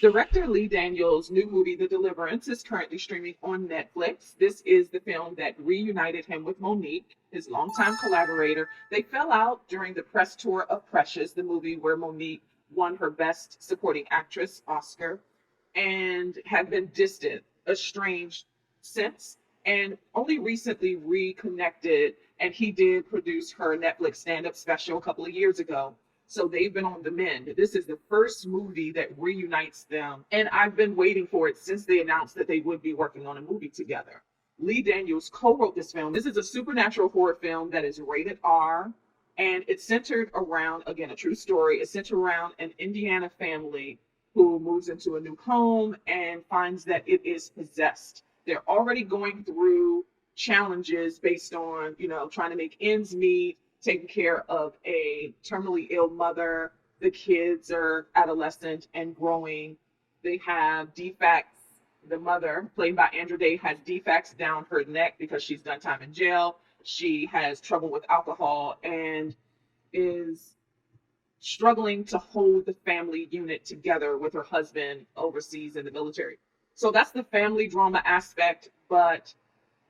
Director Lee Daniels' new movie, The Deliverance, is currently streaming on Netflix. This is the film that reunited him with Monique, his longtime collaborator. They fell out during the press tour of Precious, the movie where Monique won her Best Supporting Actress Oscar, and have been distant, estranged since, and only recently reconnected. And he did produce her Netflix stand up special a couple of years ago. So they've been on the mend. This is the first movie that reunites them. And I've been waiting for it since they announced that they would be working on a movie together. Lee Daniels co wrote this film. This is a supernatural horror film that is rated R. And it's centered around, again, a true story. It's centered around an Indiana family who moves into a new home and finds that it is possessed. They're already going through challenges based on, trying to make ends meet, taking care of a terminally ill mother. The kids are adolescent and growing. They have defects. The mother, played by Andra Day, has defects down her neck because she's done time in jail. She has trouble with alcohol and is struggling to hold the family unit together with her husband overseas in the military. So that's the family drama aspect. But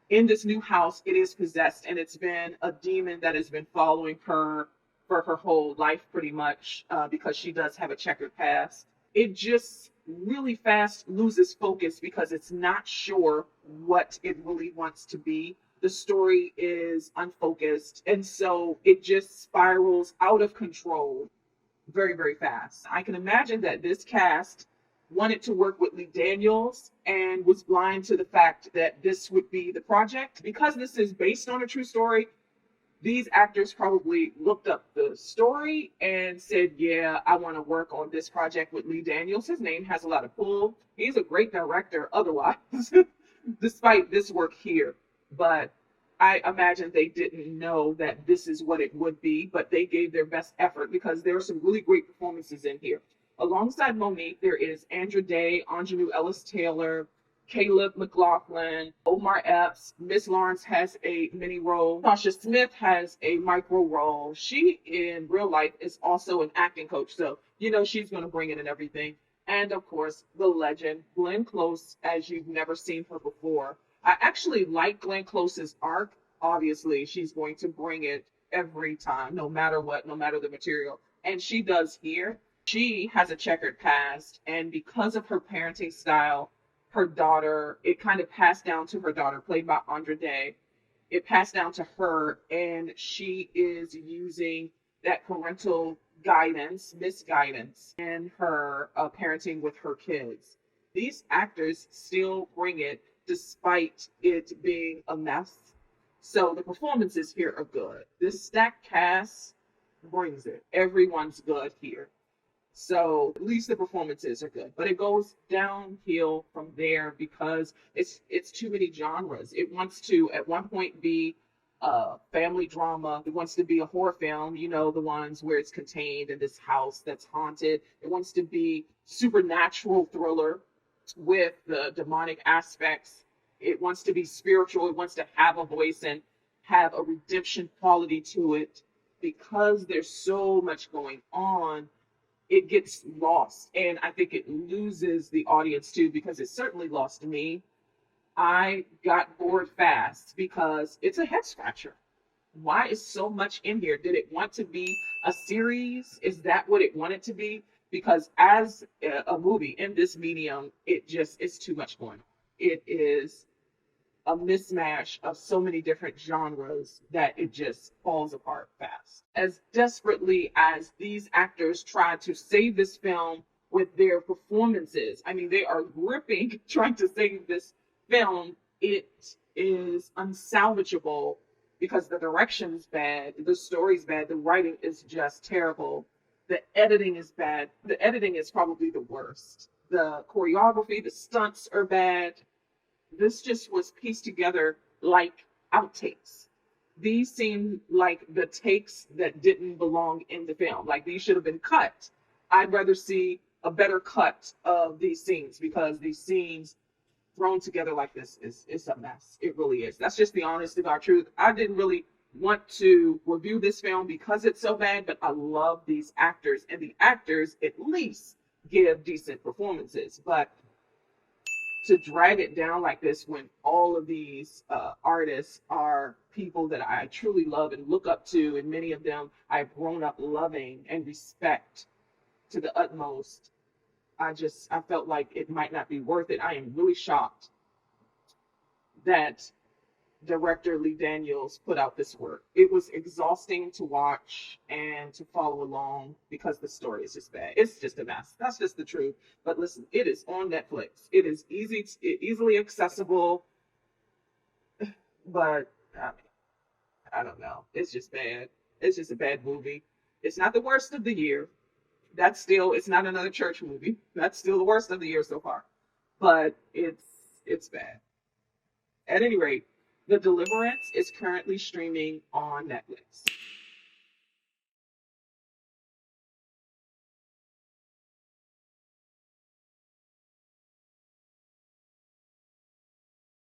in this new house, it is possessed, and it's been a demon that has been following her for her whole life, pretty much, because she does have a checkered past. It just really fast loses focus because it's not sure what it really wants to be. The story is unfocused, and so it just spirals out of control very, very fast. I can imagine that this cast wanted to work with Lee Daniels and was blind to the fact that this would be the project. Because this is based on a true story, these actors probably looked up the story and said, yeah, I want to work on this project with Lee Daniels. His name has a lot of pull. He's a great director otherwise, despite this work here. But I imagine they didn't know that this is what it would be, but they gave their best effort because there are some really great performances in here. Alongside Monique, there is Andra Day, Anjanou Ellis Taylor, Caleb McLaughlin, Omar Epps. Miss Lawrence has a mini role. Tasha Smith has a micro role. She, in real life, is also an acting coach, so she's going to bring it and everything. And of course, the legend, Glenn Close, as you've never seen her before. I actually like Glenn Close's arc. Obviously, she's going to bring it every time, no matter what, no matter the material. And she does here. She has a checkered past, and because of her parenting style, her daughter, it kind of passed down to her daughter, played by Andra Day. It passed down to her, and she is using that parental guidance, misguidance, in her parenting with her kids. These actors still bring it despite it being a mess. So the performances here are good. This stacked cast brings it. Everyone's good here. So at least the performances are good, but it goes downhill from there because it's too many genres. It wants to at one point be a family drama. It wants to be a horror film, the ones where it's contained in this house that's haunted. It wants to be supernatural thriller with the demonic aspects. It wants to be spiritual. It wants to have a voice and have a redemption quality to it. Because there's so much going on, it gets lost, and I think it loses the audience too, because it certainly lost me. I got bored fast because it's a head scratcher. Why is so much in here? Did it want to be a series? Is that what it wanted to be? Because as a movie in this medium, it's too much going on. It is a mismatch of so many different genres that it just falls apart fast. As desperately as these actors try to save this film with their performances, I mean, they are gripping trying to save this film. It is unsalvageable because the direction is bad, the story's bad, the writing is just terrible, the editing is bad. The editing is probably the worst. The choreography, the stunts are bad. This just was pieced together like outtakes. These seem like the takes that didn't belong in the film. Like these should have been cut. I'd rather see a better cut of these scenes because these scenes thrown together like this is a mess. It really is. That's just the honest to God truth. I didn't really want to review this film because it's so bad, but I love these actors, and the actors at least give decent performances. But to drag it down like this when all of these artists are people that I truly love and look up to, and many of them I've grown up loving and respect to the utmost, I felt like it might not be worth it. I am really shocked that director Lee Daniels put out this work. It was exhausting to watch and to follow along because the story is just bad. It's just a mess. That's just the truth. But listen, it is on Netflix. It is easily accessible, but I don't know. It's just bad. It's just a bad movie. It's not the worst of the year. It's not another church movie. That's still the worst of the year so far. But it's bad. At any rate, The Deliverance is currently streaming on Netflix.